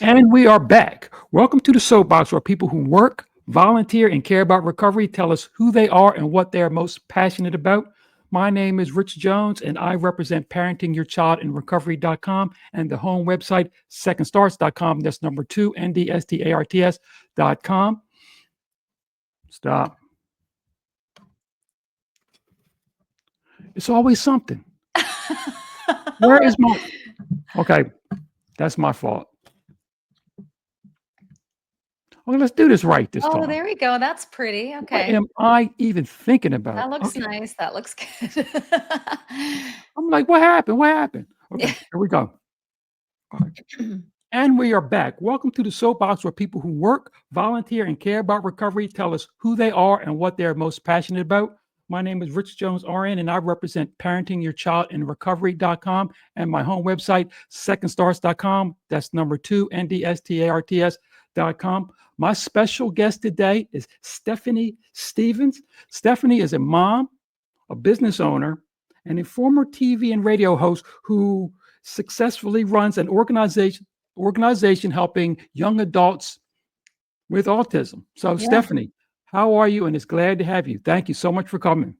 And we are back. Welcome to the Soapbox, where people who work, volunteer, and care about recovery tell us who they are and what they are most passionate about. My name is Rich Jones, and I represent parentingyourchildinrecovery.com and the home website secondstarts.com. That's number two, NDSTARTS.com. Stop. It's always something. Where is my. Okay, that's my fault. Okay, let's do this right this Oh, time. there we go. That's pretty. What Okay. am I even thinking about? That looks Okay. nice. That looks good. I'm like, what happened? What happened? Okay, Yeah. here we go. All right. And we are back. Welcome to the Soapbox, where people who work, volunteer, and care about recovery tell us who they are and what they're most passionate about. My name is Rich Jones RN, and I represent parentingyourchildinrecovery.com and my home website, secondstarts.com. That's number two, NDSTARTS.com. My special guest today is Stephanie Stevens. Stephanie is a mom, a business owner, and a former TV and radio host who successfully runs an organization helping young adults with autism. So, Yeah. Stephanie, how are you? And it's glad to have you. Thank you so much for coming.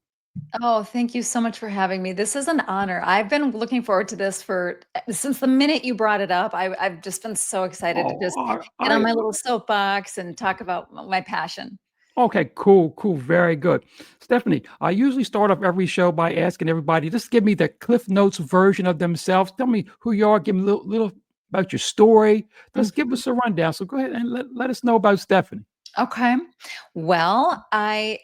Oh, thank you so much for having me. This is an honor. I've been looking forward to this for since the minute you brought it up. I've just been so excited to Oh, just get on I my little soapbox and talk about my passion. okay, cool, cool, very good. Stephanie, I usually start off every show by asking everybody just give me the Cliff Notes version of themselves. Tell me who you are. Give me a little about your story. Just give Mhm. us a rundown. So go ahead and let us know about Stephanie. Okay. Well, I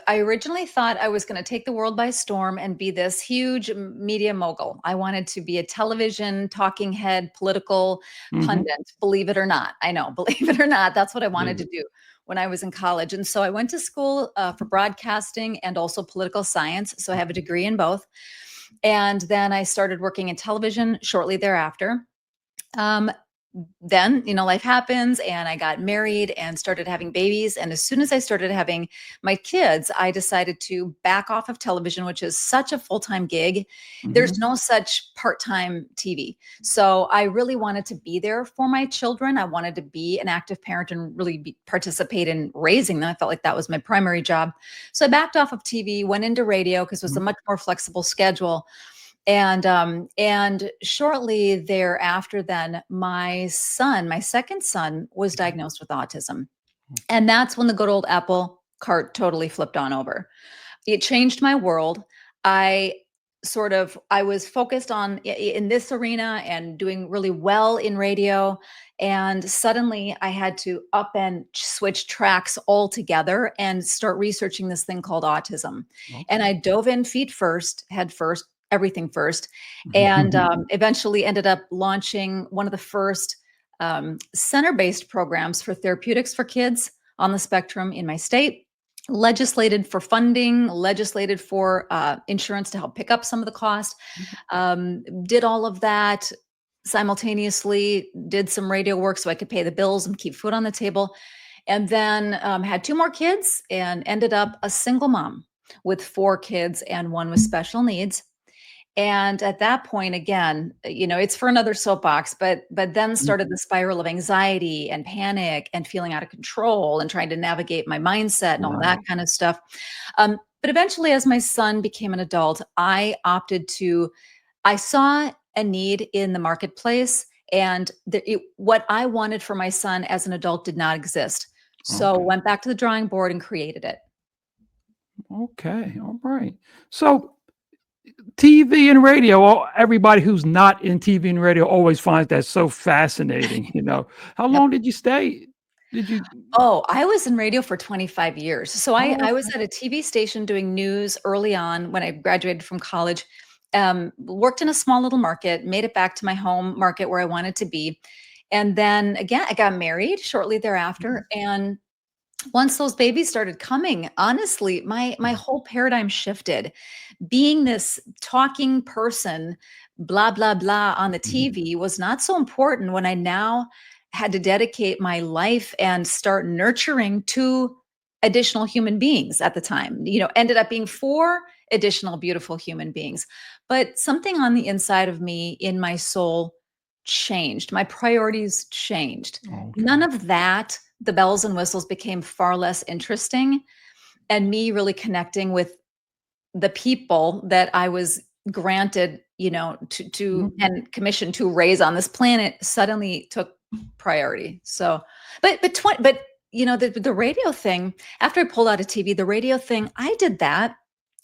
originally thought I was going to take the world by storm and be this huge media mogul. I wanted to be a television talking head, political Hmm. pundit. Believe it or not, I know. Believe it or not, that's what I wanted Believe to it. do when I was in college. And so I went to school for broadcasting and also political science. So I have a degree in both. And then I started working in television shortly thereafter. Um, then, life happens and I got married and started having babies. And as soon as I started having my kids, I decided to back off of television, which is such a full time gig. There's Hmm. no such part time TV. So I really wanted to be there for my children. I wanted to be an active parent and really participate in raising them. I felt like that was my primary job. So I backed off of TV, went into radio because it was a much more flexible schedule. And shortly thereafter, then my second son, was diagnosed with autism, and that's when the good old apple cart totally flipped on over. It changed my world. I I was focused on in this arena and doing really well in radio, and suddenly I had to up and switch tracks altogether and start researching this thing called autism. And Okay. I dove in feet first, head first, everything first, and eventually ended up launching one of the first center-based programs for therapeutics for kids on the spectrum in my state, legislated for funding, legislated for insurance to help pick up some of the cost, did all of that simultaneously, did some radio work so I could pay the bills and keep food on the table. And then had two more kids and ended up a single mom with four kids and one with special needs. And at that point, again, it's for another soapbox, but then started the spiral of anxiety and panic and feeling out of control and trying to navigate my mindset and all that Right. kind of stuff. But eventually, as my son became an adult, I saw a need in the marketplace, and what I wanted for my son as an adult did not exist. So Okay. went back to the drawing board and created it. Okay. All right. So TV and radio, everybody who's not in TV and radio always finds that so fascinating. How Yep. long did you stay? Did you? Oh, I was in radio for 25 years. So I Oh, was at a TV station doing news early on when I graduated from college. Worked in a small little market, made it back to my home market where I wanted to be. And then again, I got married shortly thereafter. And once those babies started coming, honestly, my whole paradigm shifted. Being this talking person, blah, blah, blah on the mhm. TV was not so important when I now had to dedicate my life and start nurturing two additional human beings at the time. Ended up being four additional beautiful human beings. But something on the inside of me, in my soul, changed. My priorities changed. None Okay. of that, the bells and whistles became far less interesting, and me really connecting with the people that I was granted, to Mhm. and commissioned to raise on this planet suddenly took priority. So, but the radio thing. After I pulled out of TV, the radio thing, I did that,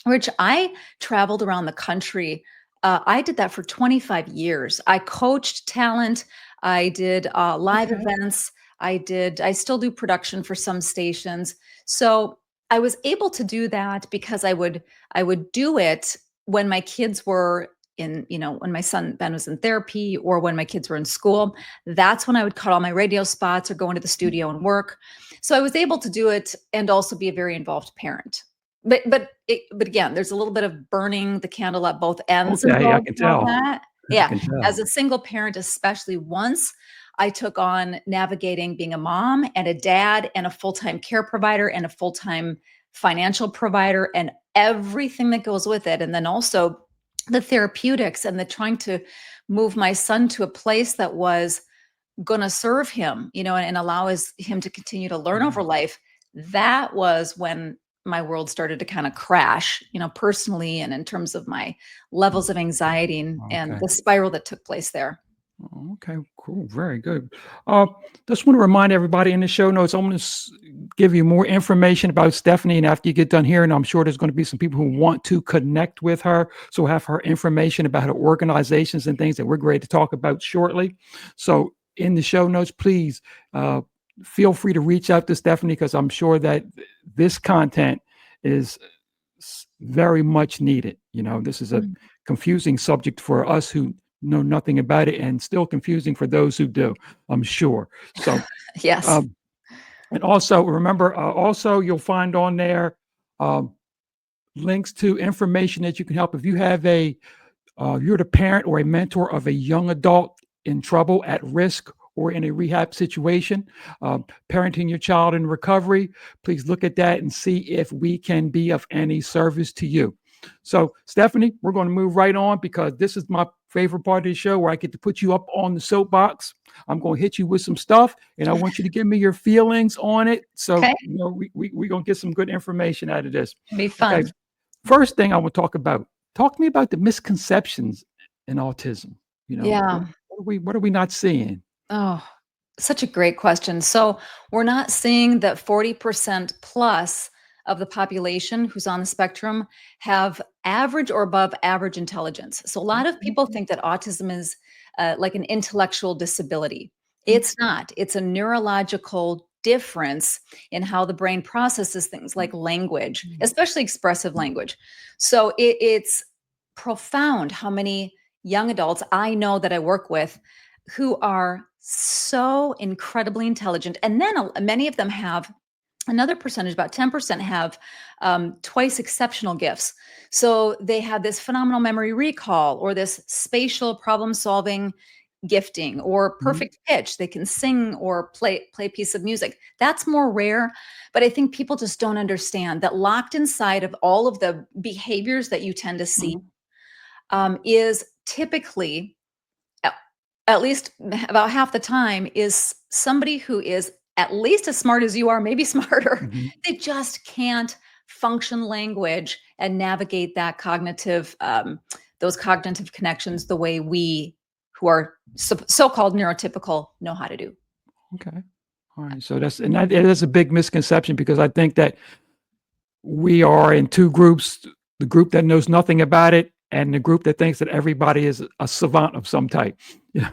which I traveled around the country. I did that for 25 years. I coached talent. I did live Okay. events. I still do production for some stations. So I was able to do that because I would do it when my kids were when my son Ben was in therapy or when my kids were in school. That's when I would cut all my radio spots or go into the studio and work. So I was able to do it and also be a very involved parent. But again, there's a little bit of burning the candle at both ends Okay, I involved can in all tell. that. I Yeah, can as tell. a single parent, especially once I took on navigating being a mom and a dad and a full-time care provider and a full-time financial provider and everything that goes with it. And then also the therapeutics and the trying to move my son to a place that was going to serve him, and allow him to continue to learn over Yeah. life. That was when my world started to kind of crash, personally and in terms of my levels of anxiety and Okay. the spiral that took place there. Oh, okay, cool. Very good. Uh, just want to remind everybody in the show notes, I'm going to give you more information about Stephanie. And after you get done here, and I'm sure there's going to be some people who want to connect with her. So we'll have her information about her organizations and things that we're going to talk about shortly. So in the show notes, please uh, feel free to reach out to Stephanie because I'm sure that this content is very much needed. This is a Mm. confusing subject for us who know nothing about it and still confusing for those who do, I'm sure. So, Yes. um, and also remember, also you'll find on there um, links to information that you can help. If you have you're the parent or a mentor of a young adult in trouble, at risk, or in a rehab situation, parenting your child in recovery, please look at that and see if we can be of any service to you. So, Stephanie, we're going to move right on because this is my favorite part of the show where I get to put you up on the soapbox. I'm going to hit you with some stuff and I want you to give me your feelings on it. So, Okay. we're going to get some good information out of this. It'd be Okay. fun. First thing I want to talk to me about the misconceptions in autism. Yeah. What are we not seeing? Oh, such a great question. So, we're not seeing that 40% plus of the population who's on the spectrum have average or above average intelligence. So, a lot of Okay. people think that autism is like an intellectual disability. Okay. It's not, it's a neurological difference in how the brain processes things like language, Mm. especially expressive language. So, it's profound how many young adults I know that I work with who are so incredibly intelligent. And then many of them have another percentage, about 10% have twice exceptional gifts. So they have this phenomenal memory recall or this spatial problem solving gifting or Mhm. perfect pitch. They can sing or play a piece of music. That's more rare, but I think people just don't understand that locked inside of all of the behaviors that you tend to see Mhm. is typically at at least about half the time is somebody who is at least as smart as you are, maybe smarter. Mhm. They just can't function language and navigate that cognitive, those cognitive connections the way we who are so-called neurotypical know how to do. Okay. All right. So that's a big misconception because I think that we are in two groups: the group that knows nothing about it, and the group that thinks that everybody is a savant of some type.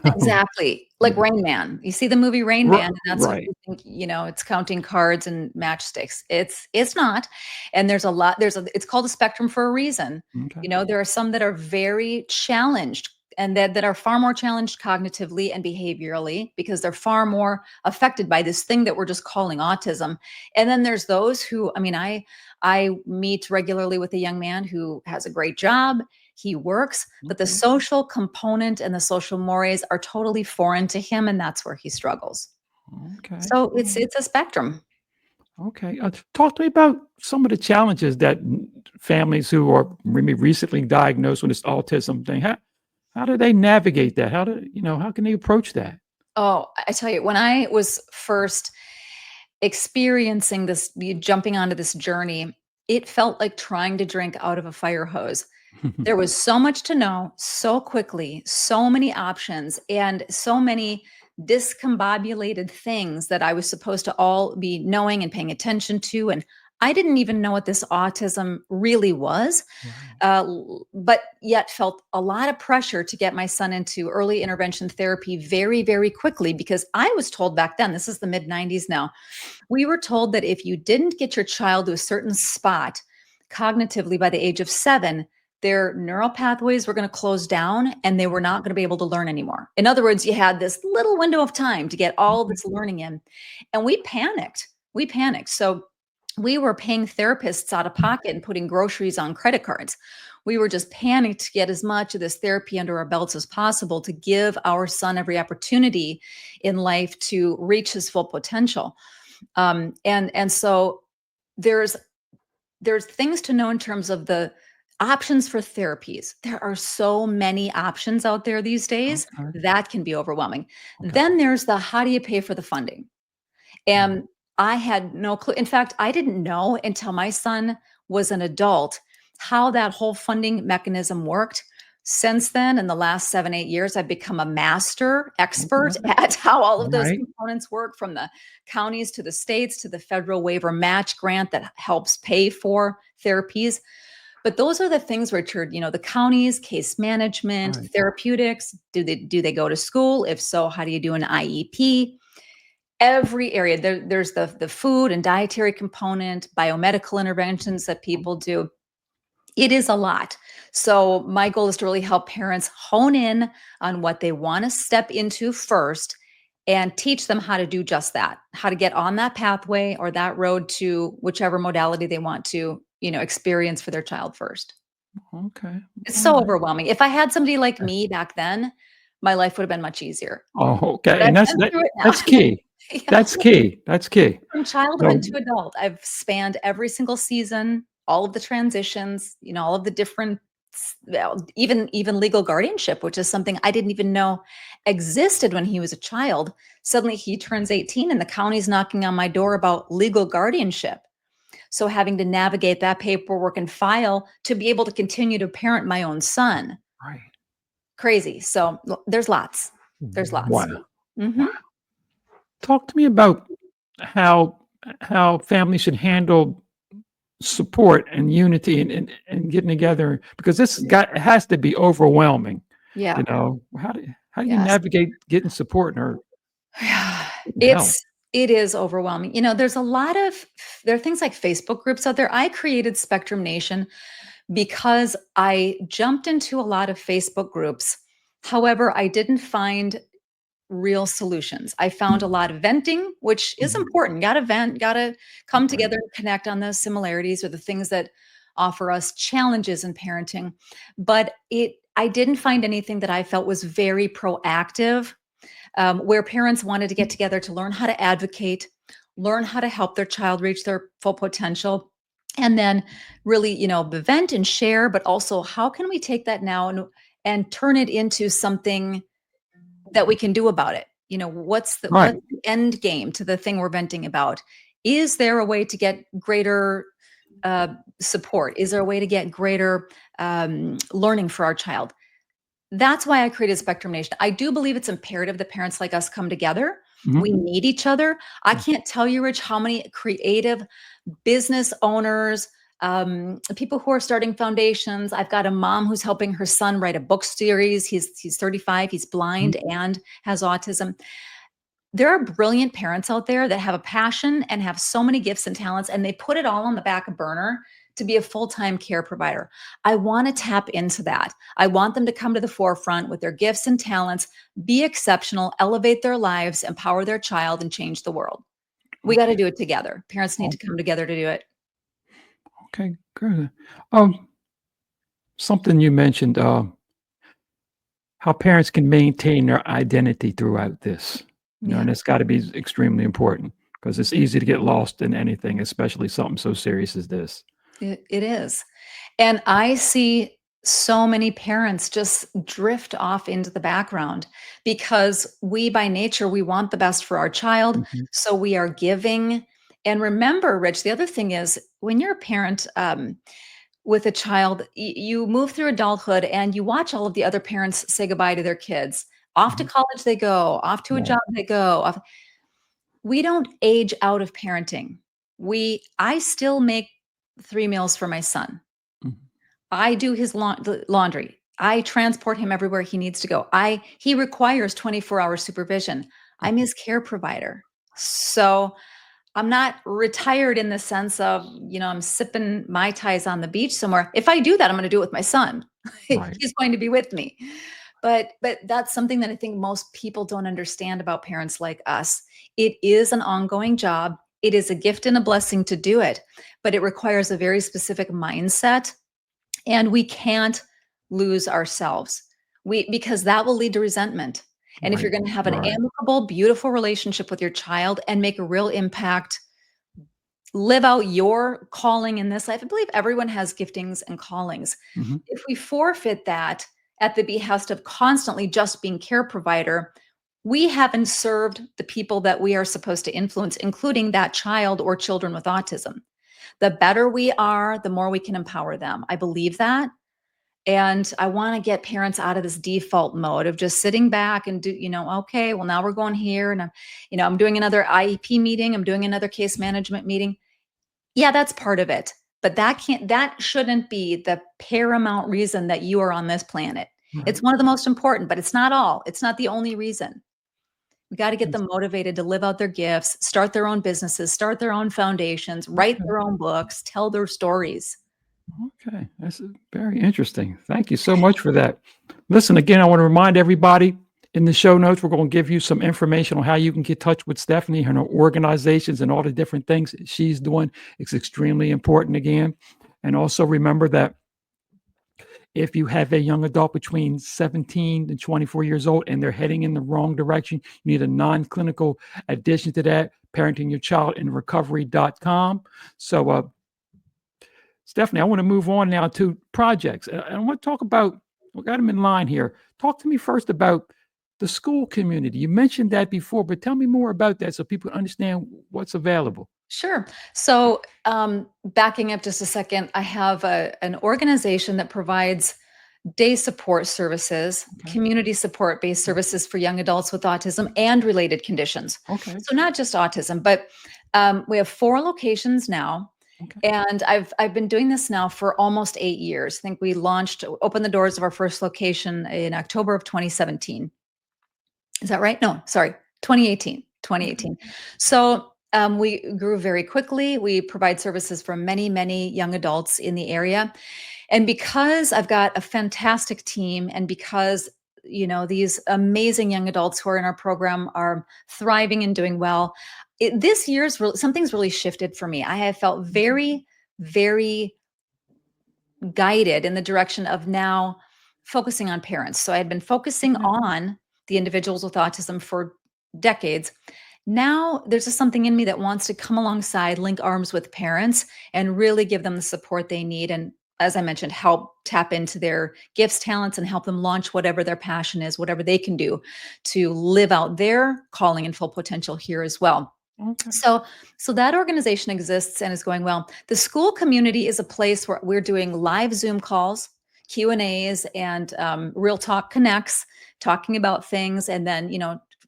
Exactly. Like Yeah. Rain Man. You see the movie Rain Man, and that's what Right. you think, it's counting cards and matchsticks. It's not. And it's called a spectrum for a reason. Okay. There are some that are very challenged and that are far more challenged cognitively and behaviorally because they're far more affected by this thing that we're just calling autism. And then there's those who, I mean, I meet regularly with a young man who has a great job. He works, but the Okay. social component and the social mores are totally foreign to him, and that's where he struggles. Okay. So All right. it's a spectrum. Okay. Talk to me about some of the challenges that families who are maybe recently diagnosed with this autism thing. How do they navigate that? How can they approach that? Oh, I tell you, when I was first experiencing jumping onto this journey, it felt like trying to drink out of a fire hose. There was so much to know so quickly, so many options, and so many discombobulated things that I was supposed to all be knowing and paying attention to. And I didn't even know what this autism really was, Right. but yet felt a lot of pressure to get my son into early intervention therapy very, very quickly because I was told back then, this is the mid 90s now, we were told that if you didn't get your child to a certain spot cognitively by the age of 7, their neural pathways were going to close down and they were not going to be able to learn anymore. In other words, you had this little window of time to get all Okay. this learning in. And we panicked. We panicked. So we were paying therapists out of pocket and putting groceries on credit cards. We were just panicked to get as much of this therapy under our belts as possible to give our son every opportunity in life to reach his full potential. And so there's there's things to know in terms of the options for therapies. There are so many options out there these days Okay. that can be overwhelming. Okay. Then there's the how do you pay for the funding? Mm. And I had no clue. In fact, I didn't know until my son was an adult how that whole funding mechanism worked. Since then, in the last 7, 8 years, I've become a master expert Okay. at how all of those Right. components work, from the counties to the states to the federal waiver match grant that helps pay for therapies. But those are the things, Richard, the counties, case management, Right. therapeutics, do they go to school? If so, how do you do an IEP? Every area there's the food and dietary component, biomedical interventions that people do. It is a lot. So my goal is to really help parents hone in on what they want to step into first and teach them how to do just that, how to get on that pathway or that road to whichever modality they want to, experience for their child first. Okay. It's All so right. overwhelming. If I had somebody like me back then, my life would have been much easier. Oh, But okay. I've And been through it now. that's key. Yeah. That's key. That's key. From childhood So to adult, I've spanned every single season, all of the transitions, all of the different well, even legal guardianship, which is something I didn't even know existed when he was a child. Suddenly he turns 18 and the county's knocking on my door about legal guardianship. So having to navigate that paperwork and file to be able to continue to parent my own son. right. Crazy. So there's lots. There's lots. Wow. Mhm. Wow. Talk to me about how how families should handle support and unity and getting together because it has to be overwhelming. Yeah. How do you Yes. navigate getting support or Yeah, getting help? it is overwhelming. There are things like Facebook groups out there. I created Spectrum Nation because I jumped into a lot of Facebook groups. However, I didn't find real solutions. I found a lot of venting, which is Mhm. important. Got to vent, got to come Right. together and connect on those similarities or the things that offer us challenges in parenting. But I didn't find anything that I felt was very proactive, where parents wanted to get together to learn how to advocate, learn how to help their child reach their full potential, and then really, vent and share, but also how can we take that now and turn it into something that we can do about it? What's Right. the end game to the thing we're venting about? Is there a way to get greater uh, support? Is there a way to get greater learning for our child? That's why I created Spectrum Nation. I do believe it's imperative that parents like us come together. Mhm. We need each other. I can't tell you, Rich, how many creative business owners, people who are starting foundations. I've got a mom who's helping her son write a book series. He's 35, he's Mhm. blind and has autism. There are brilliant parents out there that have a passion and have so many gifts and talents, and they put it all on the back burner to be a full-time care provider. I want to tap into that. I want them to come to the forefront with their gifts and talents, be exceptional, elevate their lives, empower their child, and change the world. We got to Okay. do it together. Parents need to Okay. come together to do it. Okay. Good. Um, Something you mentioned, how parents can maintain their identity throughout this, Yeah, and it's gotta be extremely important because it's easy to get lost in anything, especially something so serious as this. it is. And I see So many parents just drift off into the background because we, by nature, we want the best for our child. Mhm. So we are giving. And remember, Rich, the other thing is when you're a parent with a child, you move through adulthood and you watch all of the other parents say goodbye to their kids. Off to Mhm. college they go, off to a Right. job they go. We don't age out of parenting. I still make 3 meals for my son. Mhm. I do his the laundry. I transport him everywhere he needs to go. He requires 24-hour supervision. I'm Mhm. his care provider. So, I'm not retired in the sense of, I'm sipping Mai Tais on the beach somewhere. If I do that, I'm gonna do it with my son. Right. He's going to be with me. But that's something that I think most people don't understand about parents like us. It is an ongoing job. It is a gift and a blessing to do it, but it requires a very specific mindset, and we can't lose ourselves. Because that will lead to resentment. And if you're Right. going to have an Right. amicable, beautiful relationship with your child and make a real impact, live out your calling in this life. I believe everyone has giftings and callings. Mhm. If we forfeit that at the behest of constantly just being care provider, we haven't served the people that we are supposed to influence, including that child or children with autism. The better we are, the more we can empower them. I believe that. And I want to get parents out of this default mode of just sitting back and okay, well, now we're going here. And I'm doing another IEP meeting. I'm doing another case management meeting. Yeah, that's part of it, but that shouldn't be the paramount reason that you are on this planet. It's Right. one of the most important, but it's not all. It's not the only reason. We gotta get Yes. them motivated to live out their gifts, start their own businesses, start their own foundations, write Okay. their own books, tell their stories. Okay. That's very interesting. Thank you so much for that. Listen, again, I want to remind everybody in the show notes, we're going to give you some information on how you can get in touch with Stephanie and her organizations and all the different things she's doing. It's extremely important again. And also remember that if you have a young adult between 17 and 24 years old and they're heading in the wrong direction, you need a non-clinical addition to that, parentingyourchildinrecovery.com. So, Stephanie, I want to move on now to projects. I want to talk about, we got them in line here. Talk to me first about the school community. You mentioned that before, but tell me more about that so people understand what's available. Sure. So, backing up just a second, I have an organization that provides day support services, Okay. community support based services for young adults with autism and related conditions. Okay. So, not just autism, but we have 4 locations now. Okay. And I've been doing this now for almost 8 years. I think we opened the doors of our first location in October of 2017. Is that right? No, sorry, 2018. Okay. 2018. So we grew very quickly. We provide services for many, many young adults in the area. And because I've got a fantastic team, and because these amazing young adults who are in our program are thriving and doing well, this year's something's really shifted for me. I have felt Okay. very, very guided in the direction of now focusing on parents. So I had been focusing Okay. on the individuals with autism for decades. Now there's just something in me that wants to come alongside, link arms with parents, and really give them the support they need. And as I mentioned, help tap into their gifts, talents, and help them launch whatever their passion is, whatever they can do to live out their calling and full potential here as well. Okay. So that organization exists and is going well. The school community is a place where we're doing live Zoom calls, Q&As, and real talk connects, talking about things, and then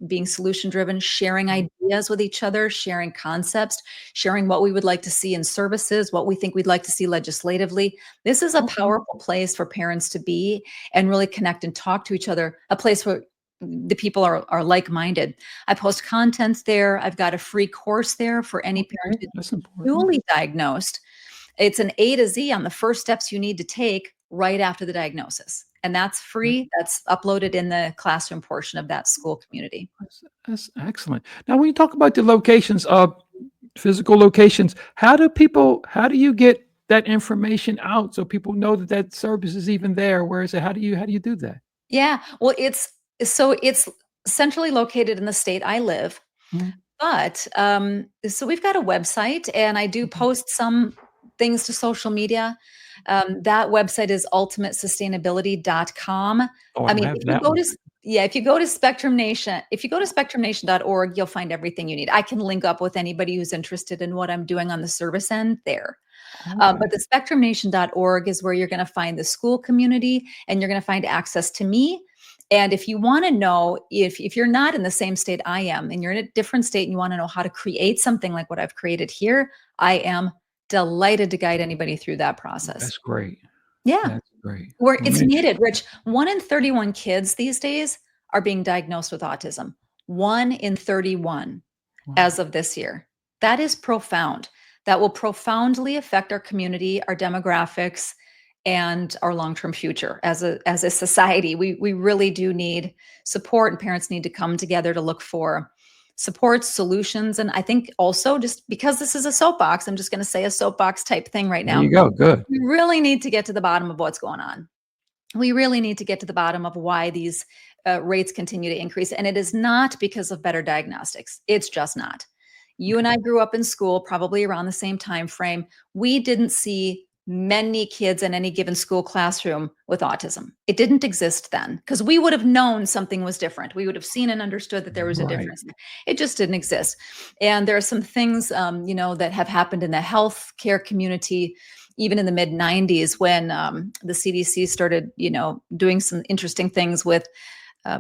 being solution driven, sharing ideas with each other, sharing concepts, sharing what we would like to see in services, what we think we'd like to see legislatively. This is a Okay. powerful place for parents to be and really connect and talk to each other, a place where the people are like-minded. I post content there. I've got a free course there for any parent Okay. who's That's important. newly diagnosed. It's an A to Z on the first steps you need to take right after the diagnosis. And that's Okay. free. That's uploaded in the classroom portion of that school community. That's excellent. Now, when you talk about the locations, physical locations, how do you get that information out so people know that that service is even there? Where is it? How do you do that? Yeah. Well, it's centrally located in the state I live. Mhm. But, so we've got a website, and I do Okay. post some things to social media. That website is ultimatesustainability.com. Oh, I I mean, have if you that go one. to yeah, if you go to Spectrum Nation, if you go to spectrumnation.org, you'll find everything you need. I can link up with anybody who's interested in what I'm doing on the service end there. Okay. But the spectrumnation.org is where you're going to find the school community, and you're going to find access to me. And if you want to know, if you're not in the same state I am, and you're in a different state and you want to know how to create something like what I've created here, I am delighted to guide anybody through that process. That's great. Yeah, That's great. where Well, it's man, needed. Rich, 1 in 31 kids these days are being diagnosed with autism. 1 in 31 wow. as of this year. That is profound. That will profoundly affect our community, our demographics, and our long-term future as a society. We really do need support, and parents need to come together to look for support solutions. And I think also, just because this is a soapbox, I'm just going to say a soapbox type thing right There now. you go. Good. We really need to get to the bottom of what's going on. We really need to get to the bottom of why these rates continue to increase. And it is not because of better diagnostics. It's just not. You and Okay. I grew up in school probably around the same time frame. We didn't see many kids in any given school classroom with autism. It didn't exist then because we would have known something was different. We would have seen and understood that there was a Right. difference. It just didn't exist. And there are some things, that have happened in the healthcare community, even in the mid 90s, when the CDC started, doing some interesting things with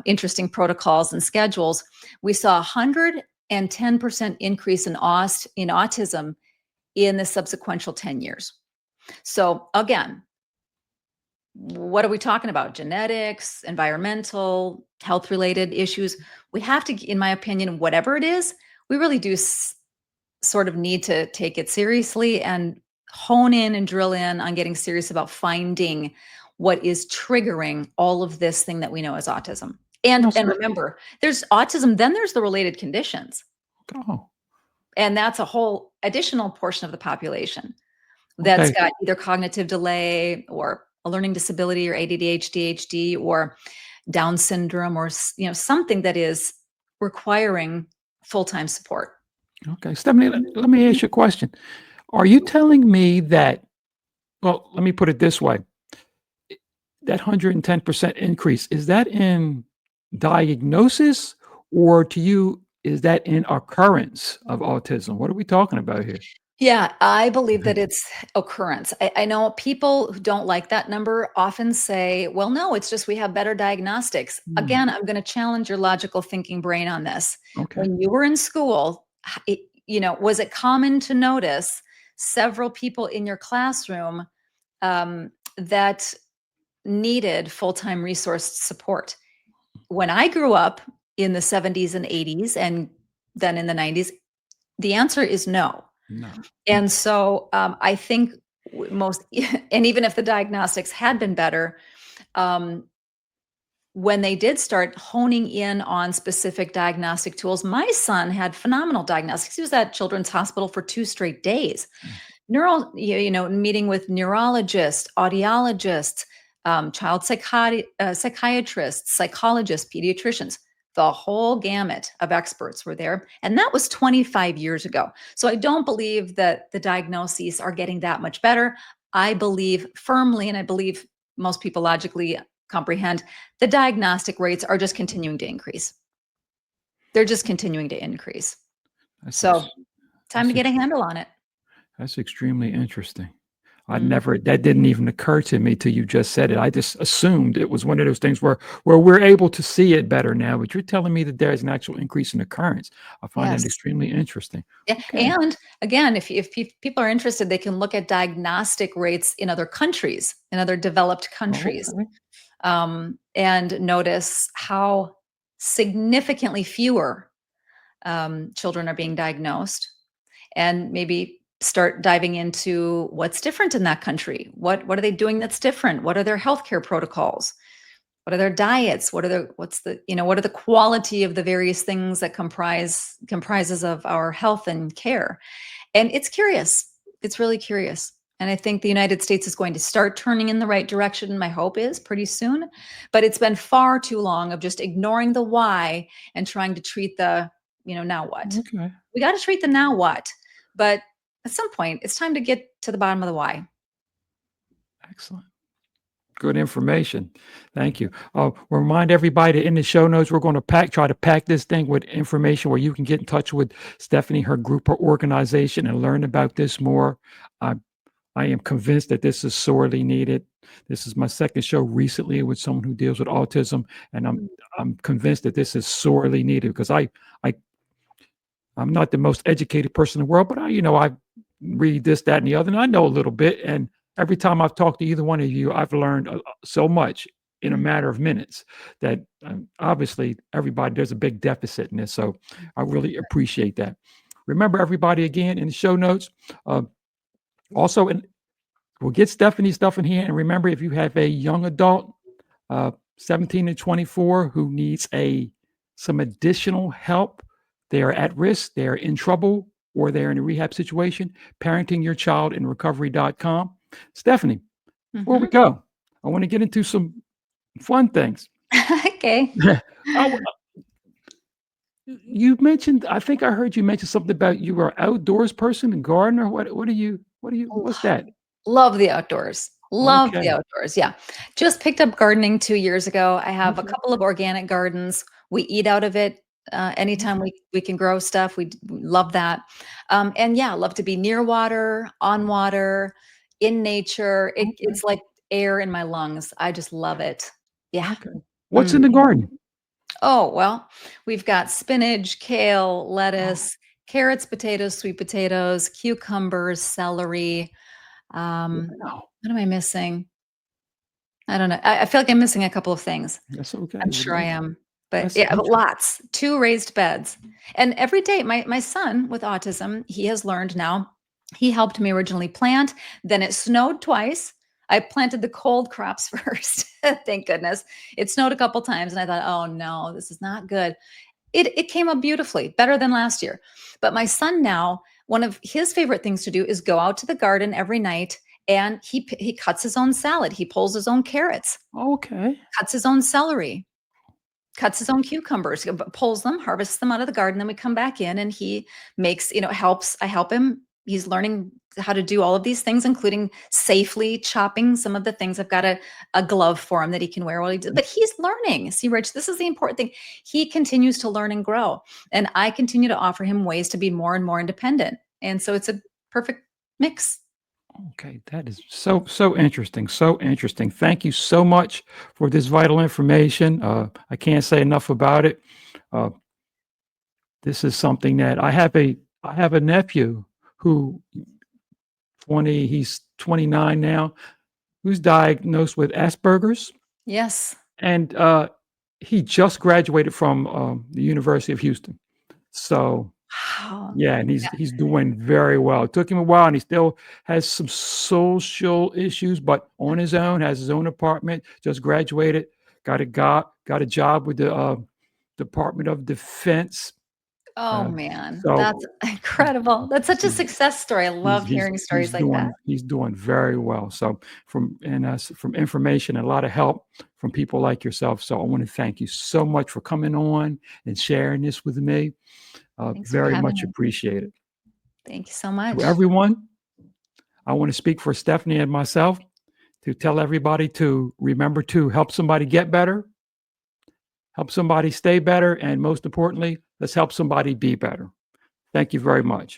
interesting protocols and schedules. We saw 110% increase in autism in the subsequent 10 years. So again, what are we talking about? Genetics, environmental, health related issues. We have to, in my opinion, whatever it is, we really do sort of need to take it seriously and hone in and drill in on getting serious about finding what is triggering all of this thing that we know as autism. No, And sir. remember, there's autism, then there's the related conditions. Oh, And that's a whole additional portion of the population that's okay. got either cognitive delay or a learning disability or ADD, ADHD, or Down syndrome, or something that is requiring full-time support. Okay. Stephanie, let me ask you a question. Are you telling me that, well, let me put it this way. That 110% increase, is that in diagnosis, or to you, is that in occurrence of autism? What are we talking about here? Yeah, I believe that it's occurrence. I know people who don't like that number often say, well, no, it's just we have better diagnostics. Hmm. Again, I'm going to challenge your logical thinking brain on this. Okay. When you were in school, was it common to notice several people in your classroom that needed full-time resource support? When I grew up in the 70s and 80s, and then in the 90s, the answer is no. No. And so I think most, and even if the diagnostics had been better, um, when they did start honing in on specific diagnostic tools, my son had phenomenal diagnostics. He was at Children's Hospital for 2 straight days. Mm. Meeting with neurologists, audiologists, psychiatrists, psychologists, pediatricians. The whole gamut of experts were there. And that was 25 years ago. So I don't believe that the diagnoses are getting that much better. I believe firmly, and I believe most people logically comprehend, the diagnostic rates are just continuing to increase. They're just continuing to increase. That's So ex- time to that's get a ex- handle on it. that's extremely interesting. Mm. That didn't even occur to me till you just said it. I just assumed it was one of those things where we're able to see it better now, but you're telling me that there's an actual increase in occurrence. I find that Yes. extremely interesting. Yeah, Okay. and again, if people are interested, they can look at diagnostic rates in other countries, in other developed Oh, countries, okay. and notice how significantly fewer children are being diagnosed, and maybe start diving into what's different in that country. What are they doing that's different? What are their healthcare protocols? What are their diets? What are the quality of the various things that comprises of our health and care? And it's curious. It's really curious. And I think the United States is going to start turning in the right direction. My hope is pretty soon. But it's been far too long of just ignoring the why and trying to treat the, now what? Okay. We got to treat the now what. But at some point, it's time to get to the bottom of the why. Excellent. Good information. Thank you. We'll remind everybody that in the show notes, we're going to try to pack this thing with information where you can get in touch with Stephanie, her group, her organization, and learn about this more. I, I am convinced that this is sorely needed. This is my second show recently with someone who deals with autism, and I'm convinced that this is sorely needed because I I'm not the most educated person in the world, but I read this, that, and the other, and I know a little bit. And every time I've talked to either one of you, I've learned so much in a matter of minutes that obviously there's a big deficit in this. So I really appreciate that. Remember, everybody, again, in the show notes, also, we'll get Stephanie's stuff in here. And remember, if you have a young adult, 17 to 24, who needs some additional help, they are at risk, they're in trouble, or they're in a rehab situation, parentingyourchildinrecovery.com. Stephanie, before we go, I want to get into some fun things. Okay. You mentioned, I think I heard you mention something about you were an outdoors person and gardener. What's that? Love the outdoors. Love the Okay. outdoors. Yeah. Just picked up gardening 2 years ago. I have a Okay. couple of organic gardens. We eat out of it. Anytime we can grow stuff, we love that. And yeah, love to be near water, on water, in nature. It's like air in my lungs. I just love it. Yeah. Okay. What's in the garden? Oh, well, we've got spinach, kale, lettuce, carrots, potatoes, sweet potatoes, cucumbers, celery. Wow. What am I missing? I don't know. I feel like I'm missing a couple of things. That's okay. I'm sure I am. But That's yeah, but interesting. lots. 2 raised beds. And every day, my son with autism, he has learned now. He helped me originally plant, then it snowed twice. I planted the cold crops first. Thank goodness. It snowed a couple times and I thought, "Oh no, this is not good." It came up beautifully, better than last year. But my son now, one of his favorite things to do is go out to the garden every night and he cuts his own salad. He pulls his own carrots, Okay. cuts his own celery, cuts his own cucumbers, pulls them, harvests them out of the garden. Then we come back in and he makes, I help him. He's learning how to do all of these things, including safely chopping some of the things. I've got a glove for him that he can wear while he does, but he's learning. See, Rich, this is the important thing. He continues to learn and grow. And I continue to offer him ways to be more and more independent. And so it's a perfect mix. Okay, that is so interesting. So interesting. Thank you so much for this vital information. I can't say enough about it. Uh, this is something that I have a nephew who he's 29 now, who's diagnosed with Asperger's, Yes. and he just graduated from the University of Houston. So Wow. yeah, and he's doing very well. It took him a while, and he still has some social issues, but on his own, has his own apartment. Just graduated, got a job with the Department of Defense. Oh man, So that's incredible. That's such a he's success story. I love hearing stories like that. he's doing very well. So from information and a lot of help from people like yourself. So I want to thank you so much for coming on and sharing this with me. Thanks for Very having much me. appreciated. Thank you so much. To everyone, I want to speak for Stephanie and myself to tell everybody to remember to help somebody get better, help somebody stay better, and most importantly, let's help somebody be better. Thank you very much.